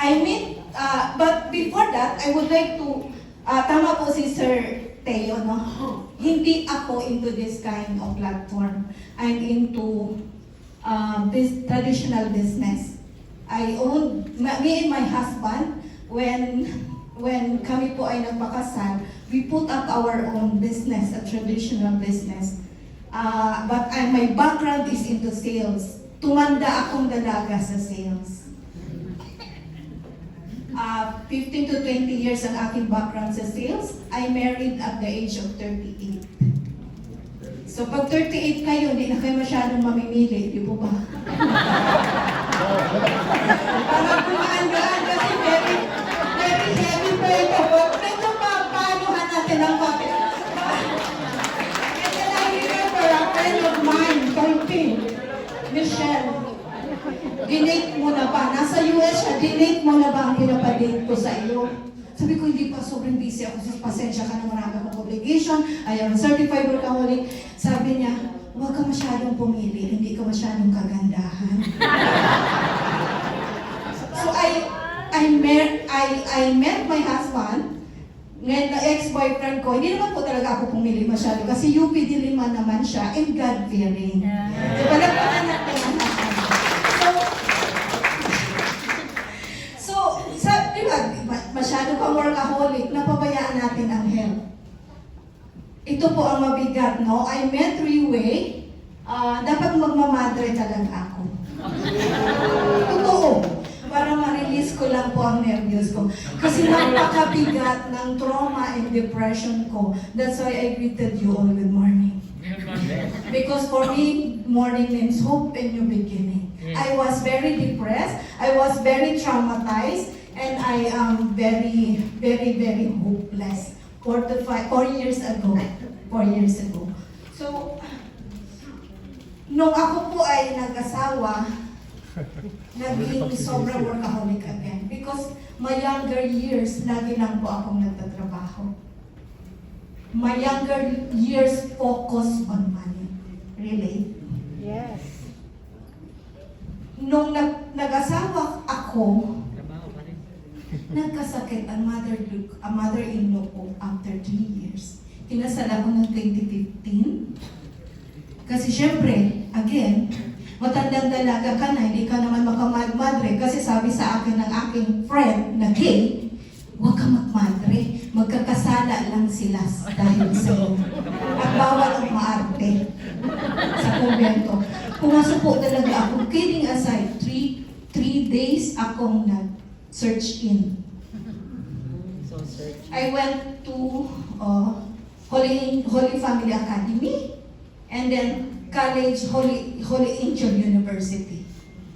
I mean, but before that, I would like to, tama po si Sir Teo, no? Hindi ako into this kind of platform. I'm into this traditional business. I own, me and my husband, when kami po ay nagpakasal, we put up our own business, a traditional business. But my background is into sales. Tumanda akong dalaga sa sales. 15 to 20 years ang aking background sa sales. I married at the age of 38. So pag 38 kayo, hindi na kayo masyadong mamimili, di po ba? Parang kumaan-gaan kasi very heavy pa ito. But medyo papanuhan natin ang papel. And then I remember a friend of mine, Colpin, Michelle, dinate mo na ba? Nasa US siya, dinate mo na ba ang pinapadate ko sa iyo? Sabi ko, hindi pa, sobrang busy ako. So, pasensya ka na, marami akong obligation. I am a certified workaholic. Sabi niya, huwag ka masyadong pumili, hindi ka masyadong kagandahan. So, I met my husband. Ngayon, na ex-boyfriend ko, hindi naman po talaga ako pumili masyado kasi UP Diliman naman siya and God-fearing. So, palagpakan natin ang husband. Di ba, masyado kang workaholic, napabayaan natin ang health. Ito po ang mabigat, no? I met three-way, dapat magmamadre talaga ako. Totoo. Para ma-release ko lang po ang nervyos ko. Kasi napakabigat ng trauma and depression ko. That's why I greeted you all good morning. Because for me, morning means hope and new beginning. I was very depressed. I was very traumatized. And I am very, very, very hopeless. 4 years ago. So, nung ako po ay nag-asawa, naging sobrang workaholic again. Because my younger years, lagi lang po akong nagtatrabaho. My younger years focus on money. Really? Yes. Nung nag-asawa ako, nagkasakit ang mother-in-law ko after 3 years. Kinasal ako ng 2015. Kasi syempre, again, matandang dalaga ka na, hindi ka naman makamadre. Kasi sabi sa akin ng aking friend na gay, huwag ka magmadre. Magkakasala lang sila dahil sa'yo. At bawal ang maarte sa kumbento. Pumasok po talaga ako. Kidding aside, 3 days akong search in. I went to Holy Family Academy and then college Holy Angel University.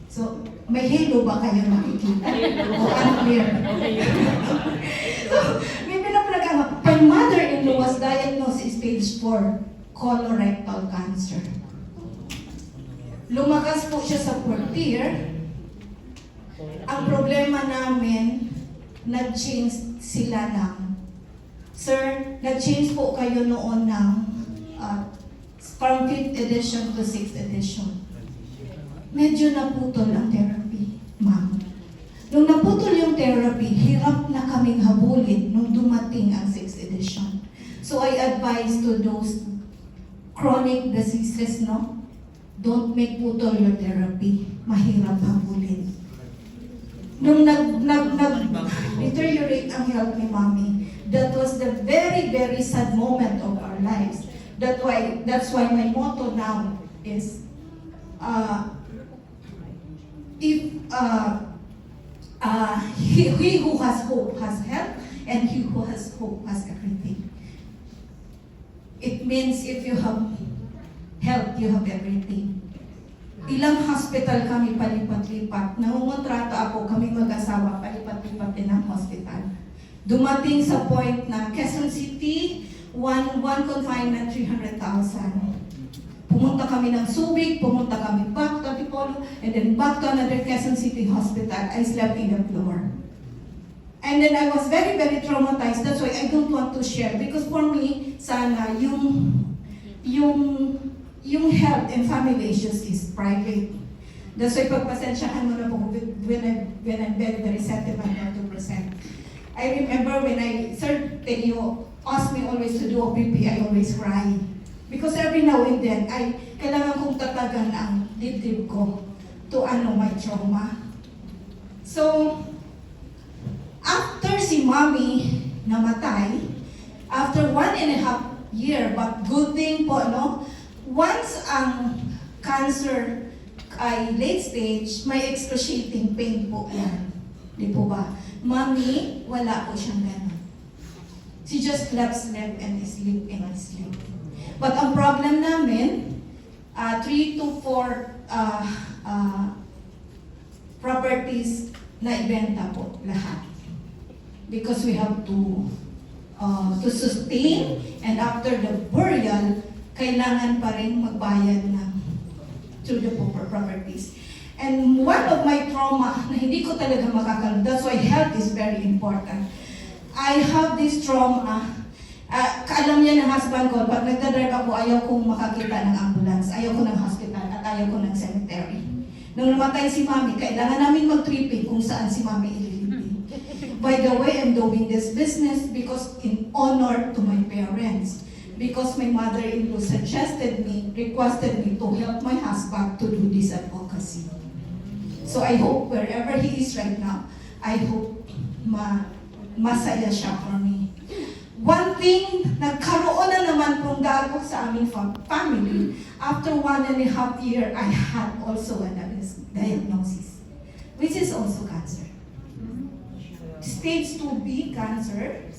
So, may halo ba kayo makikita? O unclear? So, may pinapalaga. My mother-in-law was diagnosed stage 4 colorectal cancer. Lumakas po siya sa 4th year. Ang problema namin, nag-change sila ng, Sir, nag-change po kayo noon ng from 5th edition to 6th edition. Medyo naputol ang therapy, ma'am. Nung naputol yung therapy, hirap na kaming habulin nung dumating ang 6th edition. So I advise to those chronic diseases, no? Don't make putol your therapy. Mahirap habulin. Nung nag-deteriorate ang health ni Mommy, that was the very, very sad moment of our lives. That's why my motto now is, he who has hope has health, and he who has hope has everything. It means if you have health, you have everything. Ilang hospital kami palipat-lipat. Nangungontrato ako, kami mag-asawa, palipat-lipat din ang hospital. Dumating sa point na Quezon City, one confinement, 300,000. Pumunta kami ng Subic, pumunta kami back to Antipolo, and then back to another Quezon City hospital. I slept in the floor. And then I was very, very traumatized. That's why I don't want to share. Because for me, sana yung health and family issues is private. That's why pagpasensyahan mo na po when I'm very, very sentimental to present. I remember when Sir Teo asked me always to do OPP, I always cry. Because every now and then, kailangan kong tatagan ang dibdib ko to my trauma. So, after si Mommy namatay, after 1.5 year, but good thing po, no? Once ang cancer ay late stage, may excruciating pain po yan. Di po ba? Mommy, wala po siyang gano'n. She just slept and sleep. But ang problem namin, 3 to 4 properties na ibenta po lahat. Because we have to sustain, and after the burial, kailangan pa rin magbayad ng through the properties. And one of my trauma na hindi ko talaga makakaroon, that's why health is very important. I have this trauma. Alam niya ng husband ko, pag nagdadrive ako, ayaw kong makakita ng ambulance, ayaw ko ng hospital, at ayaw ko ng cemetery. Nung namatay si Mami, kailangan namin mag-tripping kung saan si Mami ililibing. By the way, I'm doing this business because in honor to my parents. Because my mother-in-law requested me to help my husband to do this advocacy. So I hope wherever he is right now, I hope masaya siya for me. One thing, nagkaroon na naman pong dagok sa aming family. After 1.5 years, I had also a diagnosis, which is also cancer. Stage 2B cancer.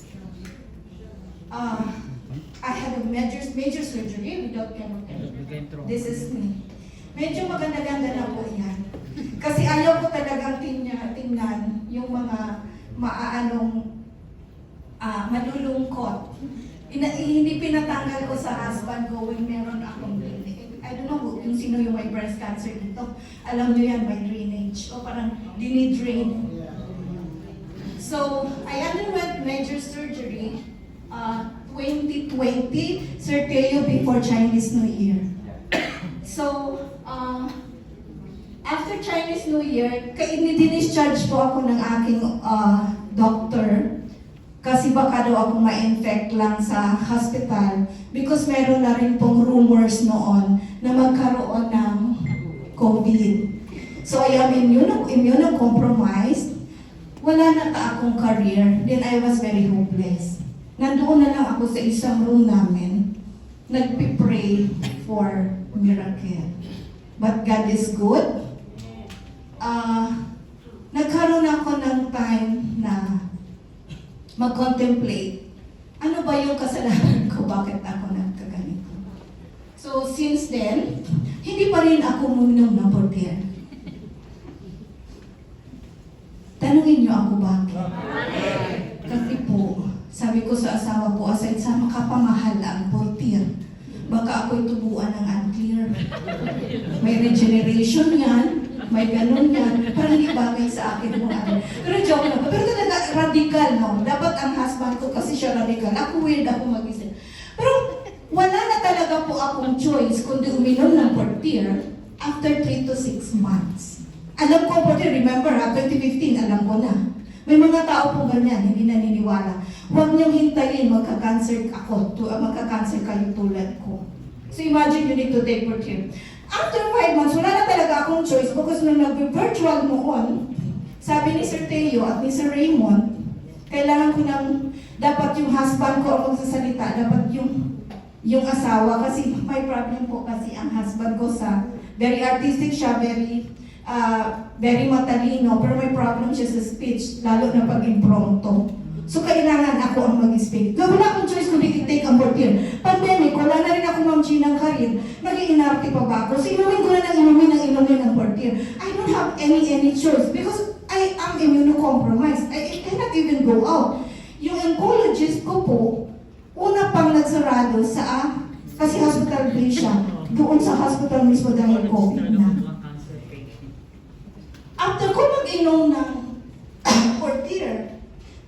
I had a major surgery without chemotherapy. This is me. Medyo maganda-ganda na po yan. Kasi ayaw ko talagang tingnan yung mga malulungkot. Hindi pinatanggal ko sa husband ko when meron akong drainage. I don't know yung sino yung may breast cancer dito. Alam nyo yan, may drainage. O parang dinidrain. So, I underwent major surgery 2020, Sir Teo, before Chinese New Year. So, after Chinese New Year, discharge po ako ng aking doctor kasi baka daw ako ma-infect lang sa hospital because meron na rin pong rumors noon na magkaroon ng COVID. So, I am immunocompromised. Wala na akong career. Then I was very hopeless. Nandoon na lang ako sa isang room namin, nagpipray for miracle. But God is good. Nagkaroon ako ng time na mag-contemplate. Ano ba yung kasalanan ko? Bakit ako nagkaganito? So, since then, hindi pa rin ako uminom ng portier. Tanungin niyo ako bakit? Kasi po, sabi ko sa asawa ko, aside sa makapamahal ang portier, baka ako'y tubuan ng unclear. May regeneration yan, may ganun yan, parang hindi bagay sa akin mo. Pero joke lang, pero talaga radical, no? Dapat ang husband ko kasi siya radical. Ako weird ako mag-isip. Pero wala na talaga po akong choice kundi uminom ng portier after 3 to 6 months. Alam ko po, remember 2015, alam ko na. May mga tao po ganyan, hindi naniniwala. Huwag niyong hintayin, magka-cancer ako, magka-cancer kayo tulad ko. So imagine you need to take Portier. After 5 months, wala na talaga akong choice because nung nag-virtual noon, sabi ni Sir Teo at ni Sir Raymond, kailangan ko dapat yung husband ko ang magsasalita, dapat yung asawa, kasi may problem po kasi ang husband ko very artistic siya, very matalino, pero may problem siya sa speech, lalo na pag impromptu. So, kailangan ako ang mag-speak. Wala akong choice kundi i-take ang Portier. Pandemic, wala na rin ako Ma'am G ng karir. Nag-iinarte pa ba ako? So, inumin ko na ng Portier. I don't have any choice because I am immunocompromised. I cannot even go out. Yung oncologist ko po, una pang nagsarado kasi hospital based siya. Doon sa hospital mismo dahil COVID na. After ko mag-inom ng Portier,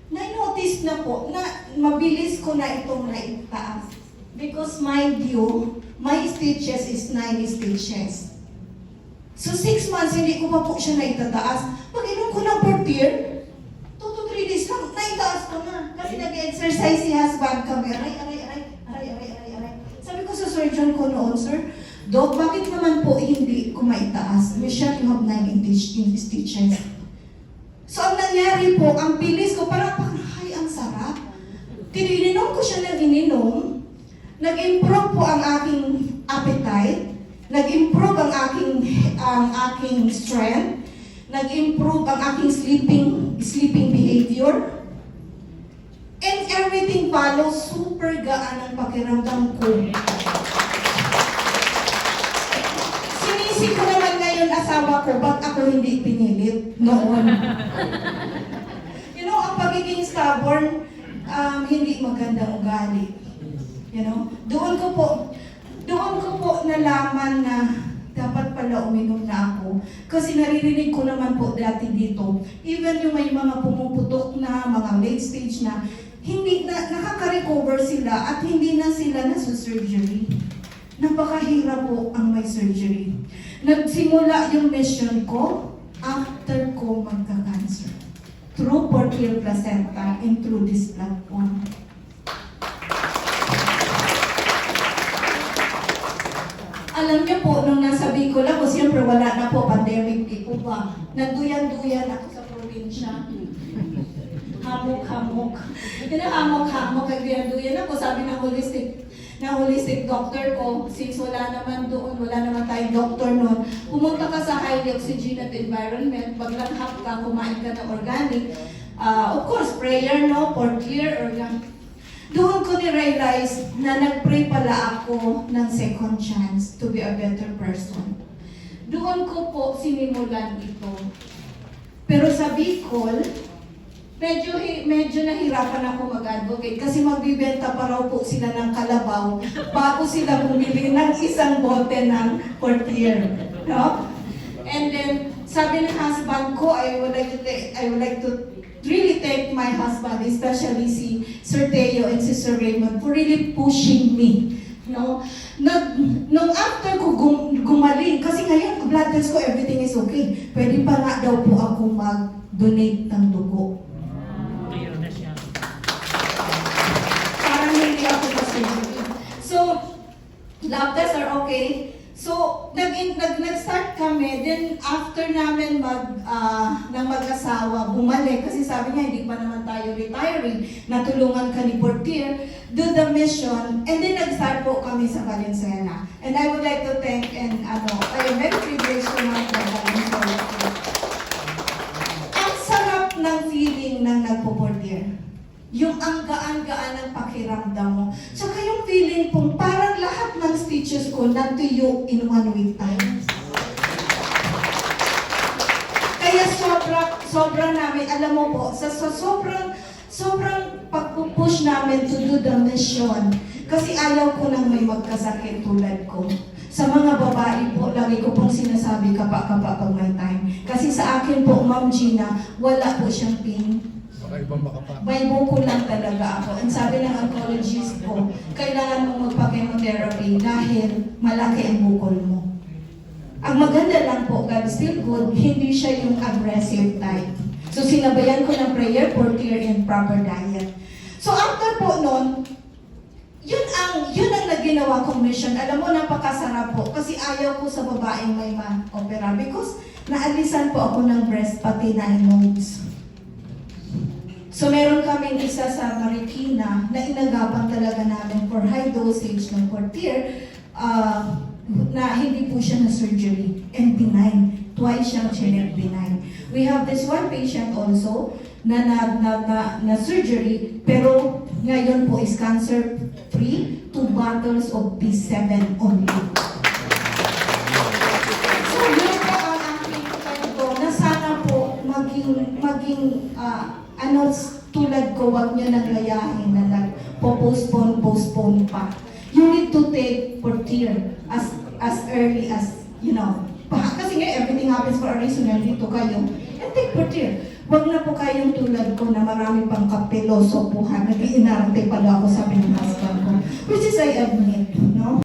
na-notice na po na mabilis ko na itong naitaas. Because mind you, my stitches is 9 stitches. So 6 months, hindi ko pa po siya naitataas. Pag-inom ko ng Portier, 2 to 3 days lang, naitaas ko na. Kasi nag-exercise si husband kami. Aray. Sabi ko sa surgeon ko noon, sir, Doc, bakit naman po hindi ko maitaas? Michelle, you have 9 stitches. So ang nangyari po, ang bilis ko, parang ay, ang sarap. Tininom ko siya ng ininom, nag-improve po ang aking appetite, nag-improve ang aking strength, nag-improve ang aking sleeping behavior, and everything follows. Super gaan ang pakiramdam ko. Sinisip ko naman ngayon asawa ko, ba't ako hindi pinilit noon? You know, ang pagiging stubborn, hindi magandang ugali. You know, doon ko po nalaman na dapat pala uminom na ako. Kasi naririnig ko naman po dati dito, even yung may mga pumuputok na, mga late stage na, hindi na nakaka-recover sila at hindi na sila nasa-surgery. Napakahirap po ang may surgery. Nagsimula yung mission ko after ko magka-cancer. Through Portier Placenta and through this platform. Alam niyo po, nung nasa Bicol ako, siyempre wala na po, pandemic po pa. Nagduyan-duyan ako sa probinsya. Hamok-hamok. Hamok-hamok, nagduyan-duyan ako. Sabi ng holistic doctor ko, since wala naman doon, wala naman tayong doctor noon, pumunta ka sa highly oxygenated environment, maglanghap ka, kumain ka ng organic, of course, prayer, no, Portier, or lang. Doon ko ni-realize na nag-pray pala ako ng second chance to be a better person. Doon ko po sinimulan ito. Pero sa Bicol, medyo nahirapan ako mag-advocate kasi magbibenta pa raw po sila ng kalabaw bago sila bumili ng isang bote ng Portier. No? And then, sabi ng husband ko, I would like to really thank my husband, especially si Sir Teo and si Sir Raymond, for really pushing me. No? Nung after ko gumaling, kasi ngayon, blood test ko, everything is okay. Pwede pa nga daw po ako mag-donate ng dugo. Parang hindi ako pa-surgery. So, lab tests are okay. So, nag-start kami, then after namin mag-asawa, bumalik, kasi sabi niya, hindi pa naman tayo retiring, natulungan ka ni Portier, do the mission, and then nag-start po kami sa Valenzuela. And I would like to thank, and I am very privileged to have the Valenzuela. Ang sarap ng feeling ng nagpo-Portier. Yung ang gaan-gaan ng pakiramdam mo. Tsaka yung feeling kung parang lahat ng stitches ko natuyo in 1 week time. Kaya sobra namin, alam mo po, sa sobrang pagpupush namin to do the mission. Kasi ayaw ko nang may magkasakit tulad ko. Sa mga babae po, lagi ko pong sinasabi kapa pag may time. Kasi sa akin po, Ma'am Gina, wala po siyang pain. May bukol lang talaga ako. And sabi ng oncologist ko, kailangan mong magpa-chemotherapy dahil malaki ang bukol mo. Ang maganda lang po, God still good, hindi siya yung aggressive type. So sinabayan ko ng prayer, Portier, and proper diet. So after po nun, yun ang naginawa kong mission. Alam mo, napakasarap po. Kasi ayaw ko sa babaeng may ma-opera. Because naalisan po ako ng breast, pati 9 nodes. So meron kaming isa sa Marikina na inagapan talaga namin for high dosage ng Portier na hindi po siya na surgery and benign. Twice siyang chinek benign. We have this one patient also na surgery pero ngayon po is cancer free, 2 bottles of B7 only. So yun po ang aking kwento na sana po maging tulad ko, wag nyo nang layahin na nagpo-postpone pa. You need to take Portier as early as, kasi nga everything happens for a reason, nandito kayo, and take Portier. Wag na po kayong tulad ko na marami pang kapilosopuhan, nag-iinarte pala ako, sabi ng husband ko, which is I admit, no?